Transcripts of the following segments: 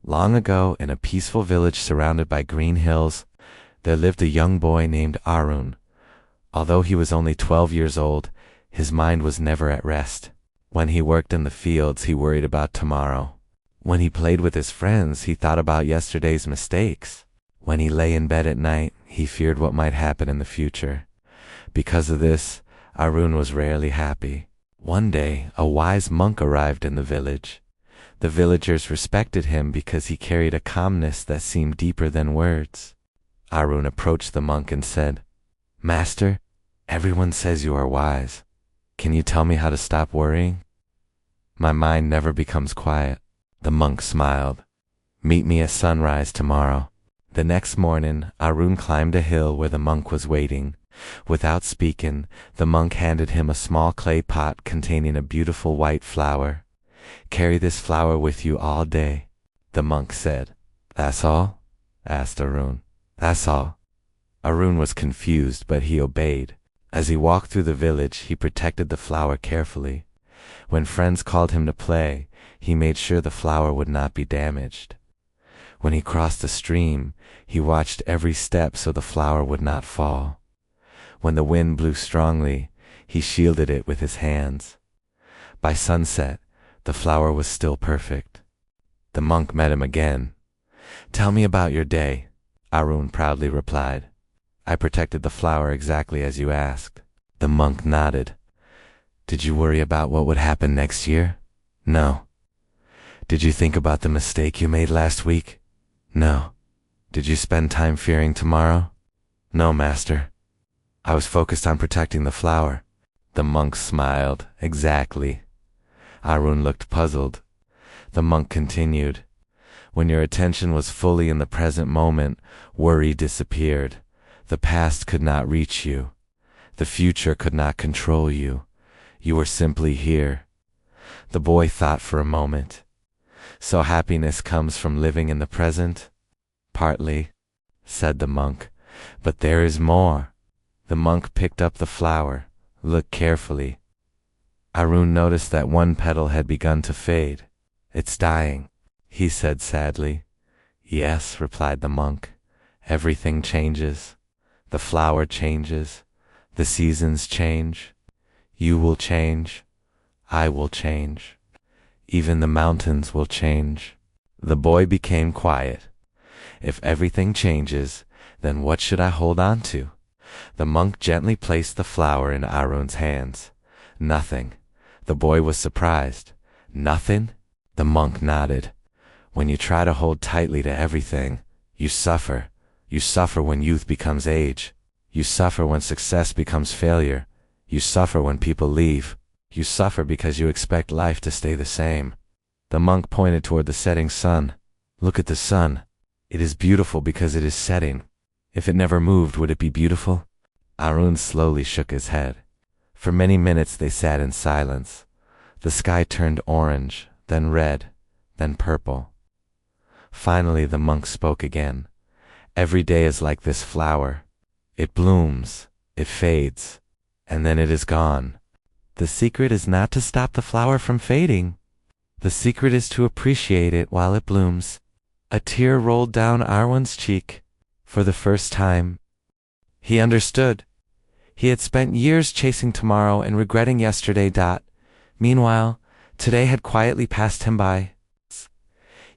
Long ago, in a peaceful village surrounded by green hills, there lived a young boy named Arun. Although he was only 12 years old, his mind was never at rest. When he worked in the fields, he worried about tomorrow. When he played with his friends, he thought about yesterday's mistakes. When he lay in bed at night, he feared what might happen in the future. Because of this, Arun was rarely happy. One day, a wise monk arrived in the village. The villagers respected him because he carried a calmness that seemed deeper than words. Arun approached the monk and said, "Master, everyone says you are wise. Can you tell me how to stop worrying? My mind never becomes quiet." The monk smiled. "Meet me at sunrise tomorrow." The next morning, Arun climbed a hill where the monk was waiting. Without speaking, the monk handed him a small clay pot containing a beautiful white flower. "Carry this flower with you all day," the monk said. "That's all?" asked Arun. "That's all." Arun was confused, but he obeyed. As he walked through the village, he protected the flower carefully. When friends called him to play, he made sure the flower would not be damaged. When he crossed a stream, he watched every step so the flower would not fall. When the wind blew strongly, he shielded it with his hands. By sunset, the flower was still perfect. The monk met him again. "Tell me about your day," Arun proudly replied. "I protected the flower exactly as you asked." The monk nodded. "Did you worry about what would happen next year?" "No." "Did you think about the mistake you made last week?" "No." "Did you spend time fearing tomorrow?" "No, master. I was focused on protecting the flower." The monk smiled. "Exactly." Arun looked puzzled. The monk continued, "When your attention was fully in the present moment, worry disappeared. The past could not reach you. The future could not control you. You were simply here." The boy thought for a moment. "So happiness comes from living in the present?" "Partly," said the monk, "but there is more." The monk picked up the flower, looked carefully. Arun noticed that one petal had begun to fade. "It's dying," he said sadly. "Yes," replied the monk. "Everything changes. The flower changes. The seasons change. You will change. I will change. Even the mountains will change." The boy became quiet. "If everything changes, then what should I hold on to?" The monk gently placed the flower in Arun's hands. "Nothing." The boy was surprised. "Nothing?" The monk nodded. "When you try to hold tightly to everything, you suffer. You suffer when youth becomes age. You suffer when success becomes failure. You suffer when people leave. You suffer because you expect life to stay the same." The monk pointed toward the setting sun. "Look at the sun. It is beautiful because it is setting. If it never moved, would it be beautiful?" Arun slowly shook his head. For many minutes they sat in silence. The sky turned orange, then red, then purple. Finally the monk spoke again. "Every day is like this flower. It blooms, it fades, and then it is gone. The secret is not to stop the flower from fading. The secret is to appreciate it while it blooms." A tear rolled down Arun's cheek. For the first time, he understood. He had spent years chasing tomorrow and regretting yesterday. Meanwhile, today had quietly passed him by.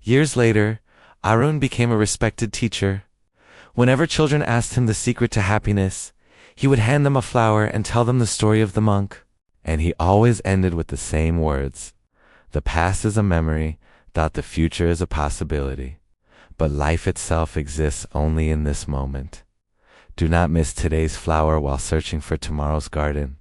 Years later, Arun became a respected teacher. Whenever children asked him the secret to happiness, he would hand them a flower and tell them the story of the monk. And he always ended with the same words. "The past is a memory, the future is a possibility. But life itself exists only in this moment. Do not miss today's flower while searching for tomorrow's garden."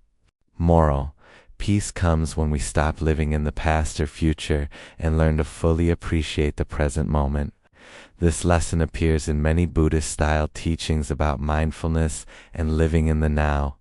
Moral: peace comes when we stop living in the past or future and learn to fully appreciate the present moment. This lesson appears in many Buddhist-style teachings about mindfulness and living in the now.